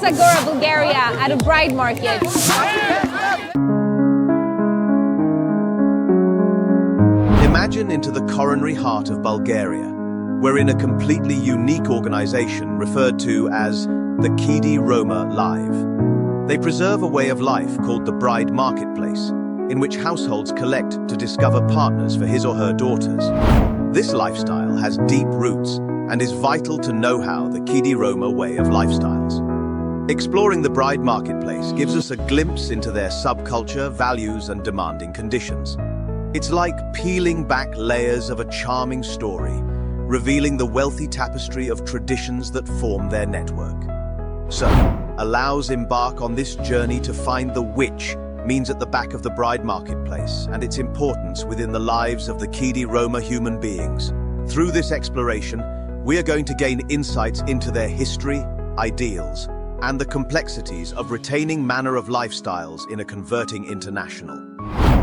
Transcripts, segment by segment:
Agora, Bulgaria, at a bride market. Imagine into the coronary heart of Bulgaria, wherein a completely unique organization referred to as the Kidi Roma Live. They preserve a way of life called the bride marketplace, in which households collect to discover partners for his or her daughters. This lifestyle has deep roots and is vital to know-how the Kidi Roma way of lifestyles. Exploring the bride marketplace gives us a glimpse into their subculture, values, and demanding conditions. It's like peeling back layers of a charming story, revealing the wealthy tapestry of traditions that form their network. So, allows embark on this journey to find the which means at the back of the bride marketplace and its importance within the lives of the Kidi Roma human beings. Through this exploration, we are going to gain insights into their history, ideals, and the complexities of retaining manner of lifestyles in a converting international.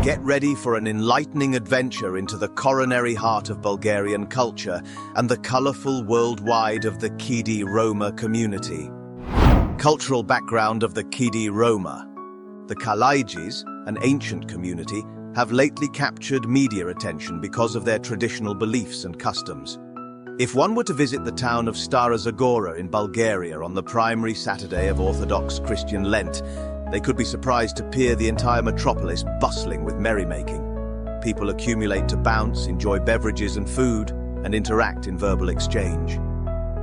Get ready for an enlightening adventure into the coronary heart of Bulgarian culture and the colorful worldwide of the Kidi Roma community. Cultural background of the Kidi Roma. The Kalaidjis, an ancient community, have lately captured media attention because of their traditional beliefs and customs. If one were to visit the town of Stara Zagora in Bulgaria on the primary Saturday of Orthodox Christian Lent, they could be surprised to peer the entire metropolis bustling with merrymaking. People accumulate to bounce, enjoy beverages and food, and interact in verbal exchange.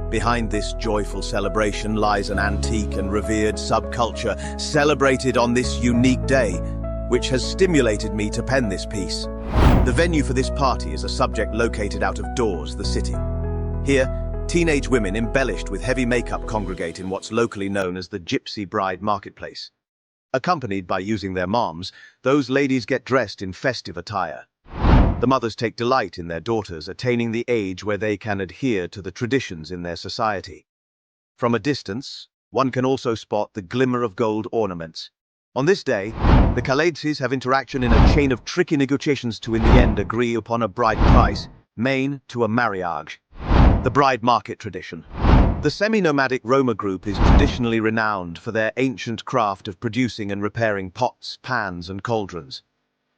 Behind this joyful celebration lies an antique and revered subculture celebrated on this unique day, which has stimulated me to pen this piece. The venue for this party is a subject located out of doors, the city. Here, teenage women embellished with heavy makeup congregate in what's locally known as the Gypsy Bride Marketplace. Accompanied by using their moms, those ladies get dressed in festive attire. The mothers take delight in their daughters attaining the age where they can adhere to the traditions in their society. From a distance, one can also spot the glimmer of gold ornaments. On this day, the Kalaidjis have interaction in a chain of tricky negotiations to in the end agree upon a bride price, main to a marriage. The bride market tradition. The semi-nomadic Roma group is traditionally renowned for their ancient craft of producing and repairing pots, pans, and cauldrons.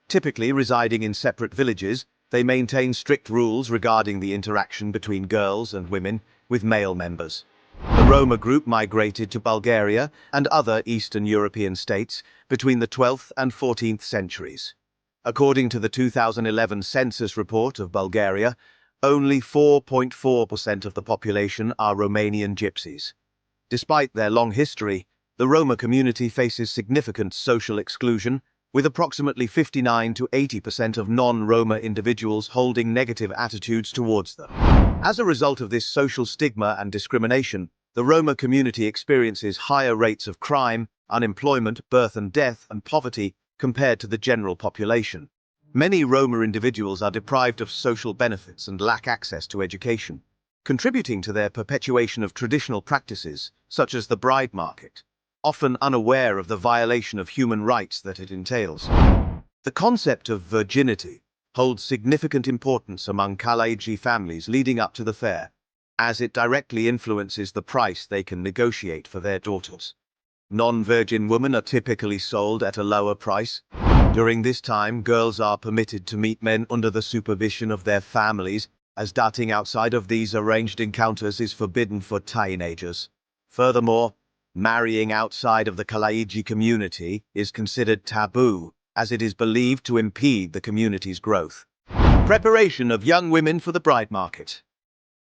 Typically residing in separate villages, they maintain strict rules regarding the interaction between girls and women with male members. The Roma group migrated to Bulgaria and other Eastern European states between the 12th and 14th centuries. According to the 2011 census report of Bulgaria, only 4.4% of the population are Romanian gypsies. Despite their long history, the Roma community faces significant social exclusion, with approximately 59 to 80% of non-Roma individuals holding negative attitudes towards them. As a result of this social stigma and discrimination, the Roma community experiences higher rates of crime, unemployment, birth and death, and poverty compared to the general population. Many Roma individuals are deprived of social benefits and lack access to education, contributing to their perpetuation of traditional practices, such as the bride market, often unaware of the violation of human rights that it entails. The concept of virginity holds significant importance among Kalaidji families leading up to the fair, as it directly influences the price they can negotiate for their daughters. Non-virgin women are typically sold at a lower price. During this time, girls are permitted to meet men under the supervision of their families, as dating outside of these arranged encounters is forbidden for teenagers. Furthermore, marrying outside of the Kalaidji community is considered taboo, as it is believed to impede the community's growth. Preparation of young women for the bride market.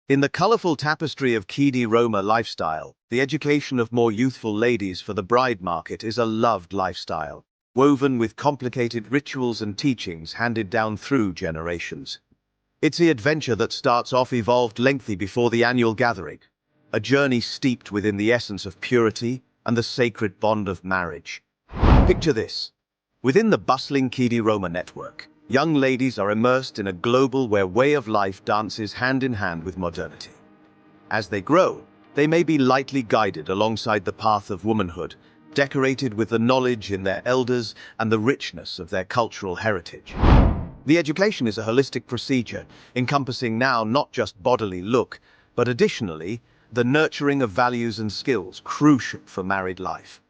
In the colorful tapestry of Kidi Roma lifestyle, the education of more youthful ladies for the bride market is a loved lifestyle, woven with complicated rituals and teachings handed down through generations. It's the adventure that starts off evolved lengthy before the annual gathering, a journey steeped within the essence of purity and the sacred bond of marriage. Picture this. Within the bustling Kidi Roma network, young ladies are immersed in a global way of life dances hand in hand with modernity. As they grow, they may be lightly guided alongside the path of womanhood, decorated with the knowledge in their elders and the richness of their cultural heritage. The education is a holistic procedure, encompassing now not just bodily look, but additionally, the nurturing of values and skills crucial for married life.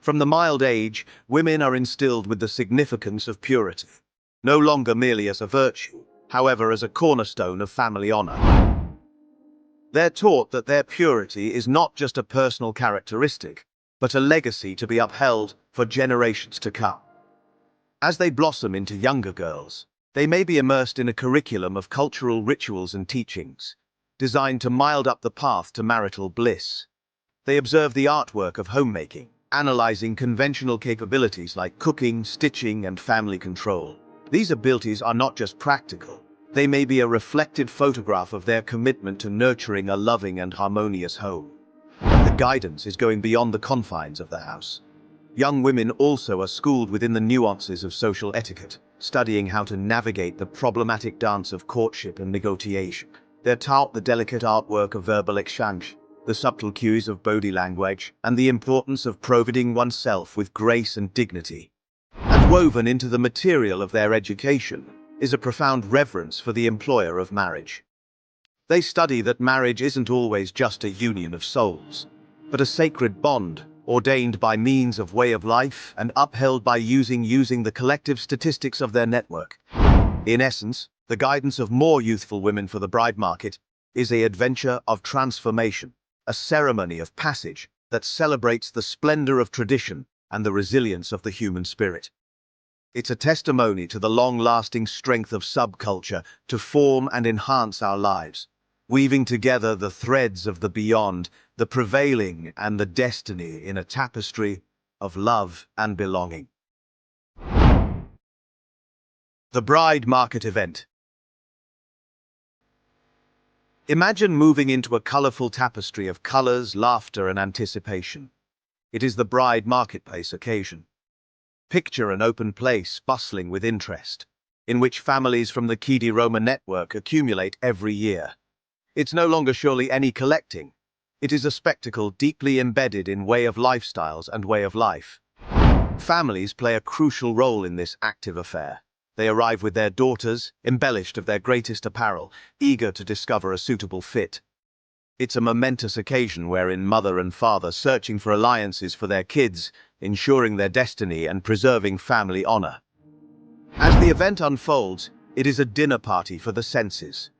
From the mild age, women are instilled with the significance of purity, no longer merely as a virtue, however as a cornerstone of family honor. They're taught that their purity is not just a personal characteristic, but a legacy to be upheld for generations to come. As they blossom into younger girls, they may be immersed in a curriculum of cultural rituals and teachings, designed to mild up the path to marital bliss. They observe the artwork of homemaking, analyzing conventional capabilities like cooking, stitching, and family control. These abilities are not just practical. They may be a reflected photograph of their commitment to nurturing a loving and harmonious home. The guidance is going beyond the confines of the house. Young women also are schooled within the nuances of social etiquette, studying how to navigate the problematic dance of courtship and negotiation. They're taught the delicate artwork of verbal exchange, the subtle cues of body language, and the importance of providing oneself with grace and dignity. And woven into the material of their education is a profound reverence for the employer of marriage. They study that marriage isn't always just a union of souls, but a sacred bond, ordained by means of way of life and upheld by using the collective statistics of their network. In essence, the guidance of more youthful women for the bride market is an adventure of transformation, a ceremony of passage that celebrates the splendor of tradition and the resilience of the human spirit. It's a testimony to the long-lasting strength of subculture to form and enhance our lives, weaving together the threads of the beyond, the prevailing, and the destiny in a tapestry of love and belonging. The Bride Market Event. Imagine moving into a colorful tapestry of colors, laughter, and anticipation. It is the bride marketplace occasion. Picture an open place bustling with interest, in which families from the Roma network accumulate every year. It's no longer surely any collecting. It is a spectacle deeply embedded in way of lifestyles and way of life. Families play a crucial role in this active affair. They arrive with their daughters, embellished of their greatest apparel, eager to discover a suitable fit. It's a momentous occasion wherein mother and father searching for alliances for their kids, ensuring their destiny and preserving family honor. As the event unfolds, it is a dinner party for the senses.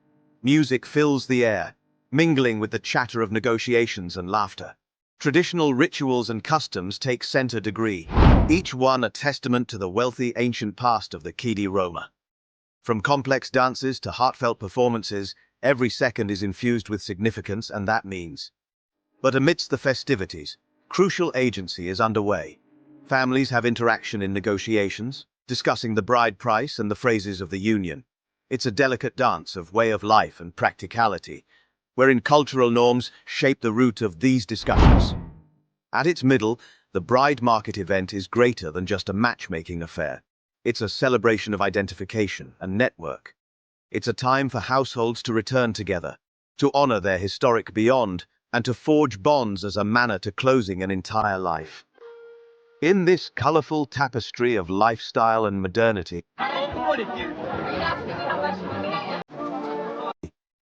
Music fills the air, mingling with the chatter of negotiations and laughter. Traditional rituals and customs take center degree, each one a testament to the wealthy ancient past of the Roma. From complex dances to heartfelt performances, every second is infused with significance, and that means. But amidst the festivities, crucial agency is underway. Families have interaction in negotiations, discussing the bride price and the phrases of the union. It's a delicate dance of way of life and practicality, wherein cultural norms shape the root of these discussions. At its middle, the bride market event is greater than just a matchmaking affair. It's a celebration of identification and network. It's a time for households to return together, to honor their historic beyond, and to forge bonds as a manner to closing an entire life. In this colorful tapestry of lifestyle and modernity,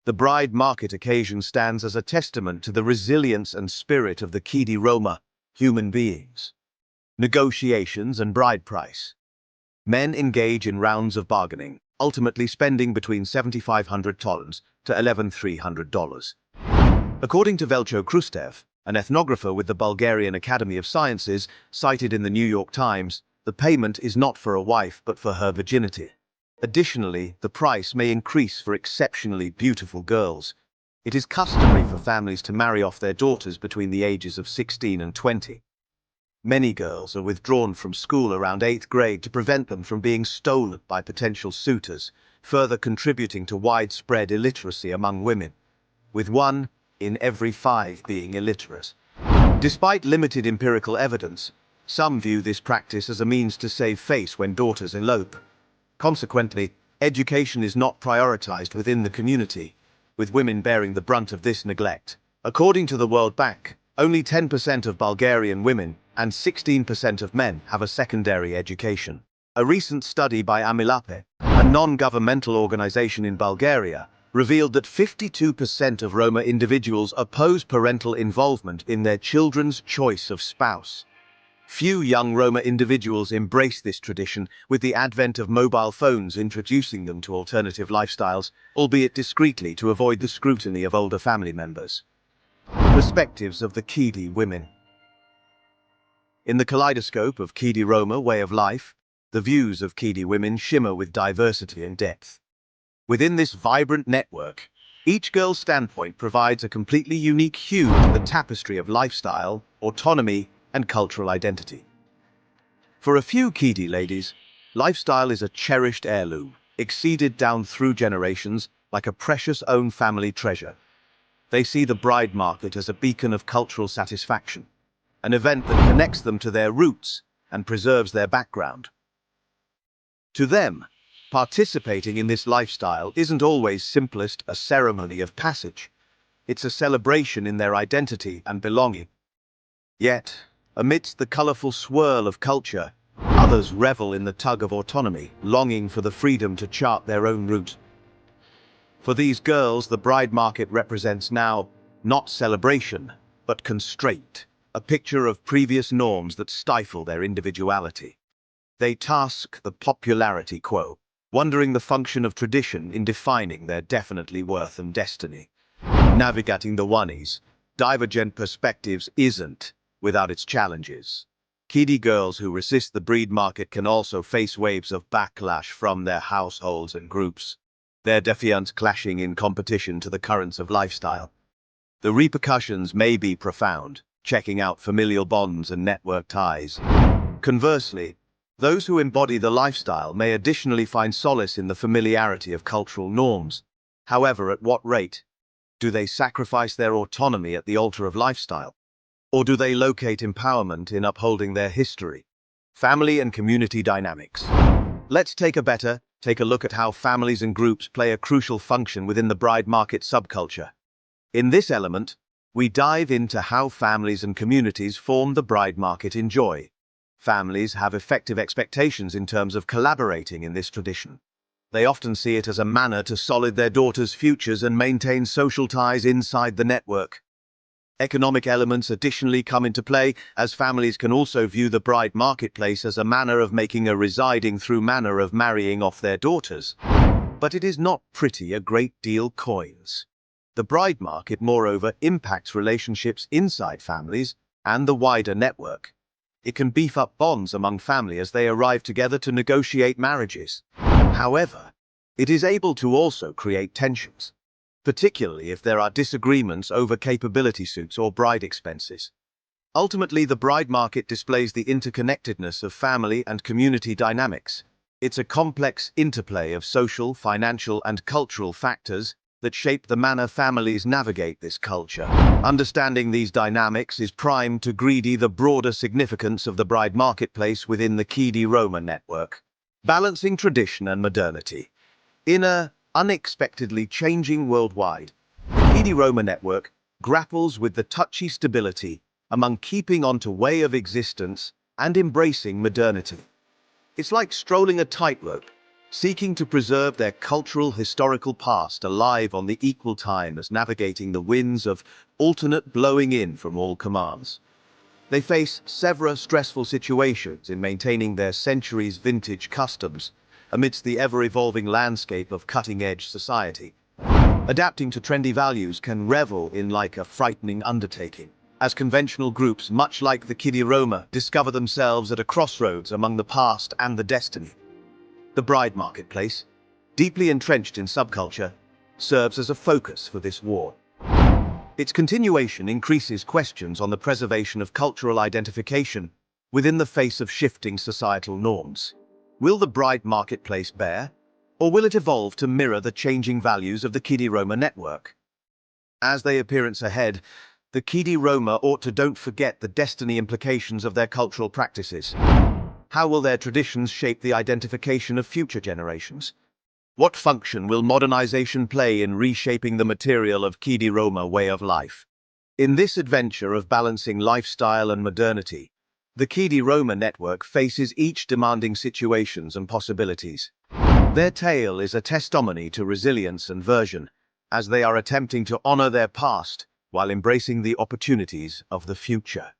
the bride market occasion stands as a testament to the resilience and spirit of the Roma, human beings. Negotiations and bride price. Men engage in rounds of bargaining, ultimately spending between $7,500 to $11,300. According to Velcho Krustev, an ethnographer with the Bulgarian Academy of Sciences, cited in the New York Times, the payment is not for a wife but for her virginity. Additionally, the price may increase for exceptionally beautiful girls. It is customary for families to marry off their daughters between the ages of 16 and 20. Many girls are withdrawn from school around 8th grade to prevent them from being stolen by potential suitors, further contributing to widespread illiteracy among women, with 1 in every 5 being illiterate. Despite limited empirical evidence, some view this practice as a means to save face when daughters elope. Consequently, education is not prioritized within the community, with women bearing the brunt of this neglect. According to the World Bank, only 10% of Bulgarian women and 16% of men have a secondary education. A recent study by Amilape, a non-governmental organization in Bulgaria, revealed that 52% of Roma individuals oppose parental involvement in their children's choice of spouse. Few young Roma individuals embrace this tradition, with the advent of mobile phones introducing them to alternative lifestyles, albeit discreetly to avoid the scrutiny of older family members. Perspectives of the Chidi women. In the kaleidoscope of Chidi Roma way of life, the views of Chidi women shimmer with diversity and depth. Within this vibrant network, each girl's standpoint provides a completely unique hue to the tapestry of lifestyle, autonomy, and cultural identity. For a few Chidi ladies, lifestyle is a cherished heirloom, exceeded down through generations like a precious own family treasure. They see the bride market as a beacon of cultural satisfaction, an event that connects them to their roots and preserves their background. To them, participating in this lifestyle isn't always simplest a ceremony of passage. It's a celebration in their identity and belonging. Yet, amidst the colorful swirl of culture, others revel in the tug of autonomy, longing for the freedom to chart their own route. For these girls, the bride market represents now not celebration, but constraint, a picture of previous norms that stifle their individuality. They task the popularity quo, wondering the function of tradition in defining their definitely worth and destiny. Navigating the one's divergent perspectives isn't without its challenges. Chidi girls who resist the breed market can also face waves of backlash from their households and groups, their defiance clashing in competition to the currents of lifestyle. The repercussions may be profound, checking out familial bonds and network ties. Conversely, those who embody the lifestyle may additionally find solace in the familiarity of cultural norms. However, at what rate? Do they sacrifice their autonomy at the altar of lifestyle? Or do they locate empowerment in upholding their history? Family and community dynamics. Let's take a look at how families and groups play a crucial function within the bride market subculture. In this element, we dive into how families and communities form the bride market in joy. Families have effective expectations in terms of collaborating in this tradition. They often see it as a manner to solid their daughters' futures and maintain social ties inside the network. Economic elements additionally come into play, as families can also view the bride marketplace as a manner of making a residing through manner of marrying off their daughters. But it is not pretty a great deal coins. The bride market, moreover, impacts relationships inside families and the wider network. It can beef up bonds among family as they arrive together to negotiate marriages. However, it is able to also create tensions, particularly if there are disagreements over capability suits or bride expenses. Ultimately, the bride market displays the interconnectedness of family and community dynamics. It's a complex interplay of social, financial, and cultural factors that shape the manner families navigate this culture. Understanding these dynamics is primed to greedy the broader significance of the bride marketplace within the Chidi Roma network. Balancing tradition and modernity. In a unexpectedly changing worldwide, the Chidi Roma network grapples with the touchy stability among keeping onto way of existence and embracing modernity. It's like strolling a tightrope, seeking to preserve their cultural historical past alive on the equal time as navigating the winds of alternate blowing in from all commands. They face several stressful situations in maintaining their centuries vintage customs amidst the ever-evolving landscape of cutting-edge society. Adapting to trendy values can revel in like a frightening undertaking, as conventional groups, much like the Chidi Roma, discover themselves at a crossroads among the past and the destiny. The bride marketplace, deeply entrenched in subculture, serves as a focus for this war. Its continuation increases questions on the preservation of cultural identification within the face of shifting societal norms. Will the bride marketplace bear, or will it evolve to mirror the changing values of the Chidi Roma network? As they appearance ahead, the Chidi Roma ought to don't forget the destiny implications of their cultural practices. How will their traditions shape the identification of future generations? What function will modernization play in reshaping the material of Chidi Roma way of life? In this adventure of balancing lifestyle and modernity, the Chidi Roma network faces each demanding situations and possibilities. Their tale is a testimony to resilience and version, as they are attempting to honor their past while embracing the opportunities of the future.